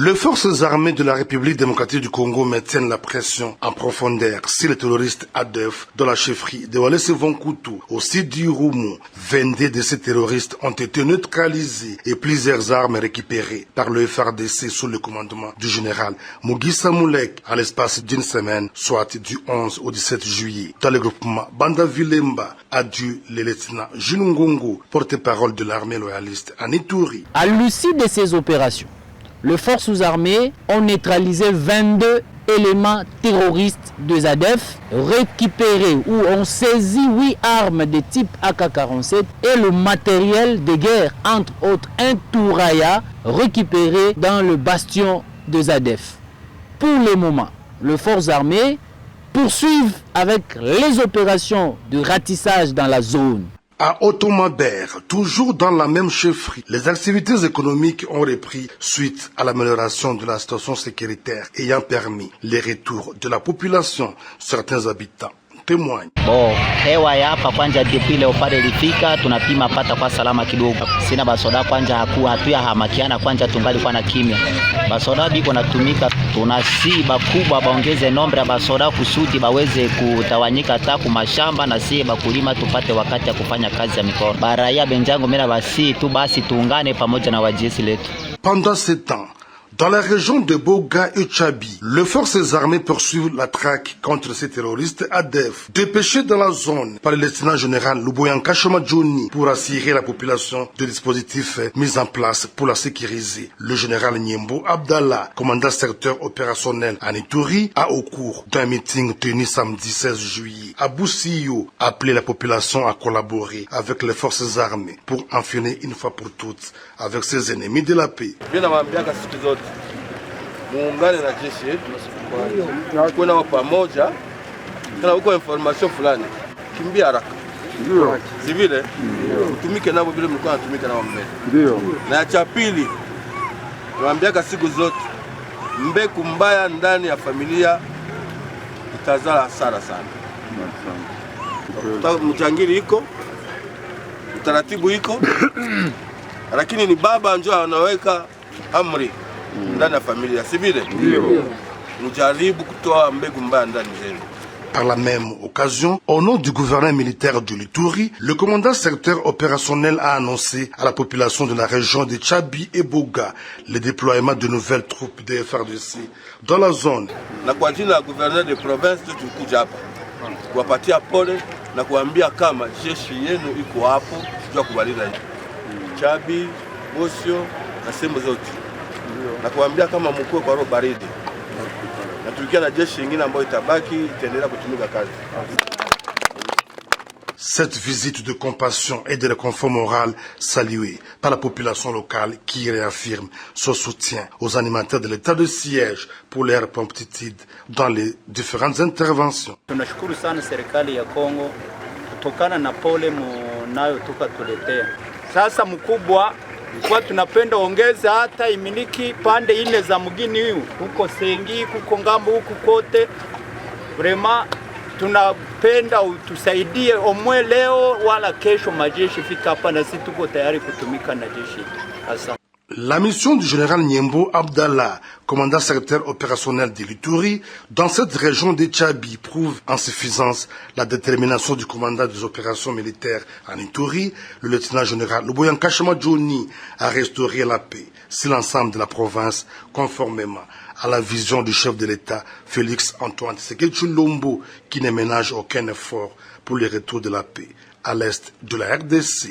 Les forces armées de la République démocratique du Congo maintiennent la pression en profondeur sur les terroristes ADF dans la chefferie de Walese Vonkutu, au site du Roumu. 22 de ces terroristes ont été neutralisés et plusieurs armes récupérées par le FARDC sous le commandement du général Mugisa Moulek à l'espace d'une semaine, soit du 11 au 17 juillet. Dans le groupement Banda Vilemba, a dit le lieutenant Junungongo, porte-parole de l'armée loyaliste en Ituri. À l'issue de ces opérations, les forces armées ont neutralisé 22 éléments terroristes de ZADF, récupéré ou ont saisi 8 armes de type AK-47 et le matériel de guerre, entre autres un Touraya récupéré dans le bastion de ZADF. Pour le moment, les forces armées poursuivent avec les opérations de ratissage dans la zone. À Otomaber, toujours dans la même chefferie, les activités économiques ont repris suite à l'amélioration de la situation sécuritaire ayant permis les retours de la population. Certains habitants témoignent. Hewa ya hapa kwanja depuis Leopard ilifika tunapima pata kwa salama kidogo. Sina basoda kwanja hatuya hamakiana kwanja tungali kwa na kimya. Basoda biko natumika tunasiba kubwa baongeze nombre ya basoda kusudi baweze kutawanyika hata ku mashamba na sie bakulima tupate wakati ya kufanya kazi ya mikono. Baraya benjango mera basi tu basi tuungane pamoja na wajeshi letu. Pendant ce temps, dans la région de Boga et Tchabi, les forces armées poursuivent la traque contre ces terroristes ADF, dépêchés dans la zone par le lieutenant général Luboyanka Shomadjoni pour assurer la population de dispositifs mis en place pour la sécuriser. Le général Nyembo Abdallah, commandant secteur opérationnel en Ituri, a au cours d'un meeting tenu samedi 16 juillet à Boussio appelé la population à collaborer avec les forces armées pour en finir une fois pour toutes avec ses ennemis de la paix. Muungane na jeshi yetu kwa na pamoja kana huko information fulani kimbia haraka ndio sivile utumike nabo vile mlikuwa natumika nao mbele ndio na cha pili naambiaka siku zote mbeku mbaya ndani ya familia itazala hasara sana mjangili iko utaratibu iko lakini ni baba njoo anaweka amri ndani ya familia sivile mjaribu kutoa mbegu mbaya ndani zenu. Par la même occasion, au nom du gouverneur militaire de l'Ituri, le commandant secteur opérationnel a annoncé à la population de la région de Tchabi et Boga le déploiement de nouvelles troupes de FARDC dans la zone. Na kwa jina la gouverneur de province tulikuja hapa kuwapatia pole na kuambia kama jeshi yenu iko hapo jua kubalinda Tchabi, Bosio na sehemu zote. Na kuambia kama mkuu kwa roho baridi. Na tukiwa na jeshi lingine ambayo itabaki itaendelea kutumika kazi. Cette visite de compassion et de réconfort moral saluée par la population locale qui réaffirme son soutien aux animateurs de l'état de siège pour leur promptitude dans les différentes interventions. Tunashukuru sana serikali ya Kongo kutokana na pole mnayo tukatuletea. Sasa mkubwa kwa tunapenda ongeza hata imiliki pande ine za mgini huu huko Sengi huko ngambo huko kote vrema tunapenda utusaidie omwe leo wala kesho majeshi fika hapa na sisi tuko tayari kutumika na jeshi. Asante. La mission du général Nyembo Abdallah, commandant secteur opérationnel de l'Ituri, dans cette région de Tchabi prouve en suffisance la détermination du commandant des opérations militaires en Ituri, le lieutenant général Luboyanka Shomadjoni, à restaurer la paix sur l'ensemble de la province, conformément à la vision du chef de l'État, Félix Antoine Tshisekedi Tshilombo, qui ne ménage aucun effort pour le retour de la paix à l'est de la RDC.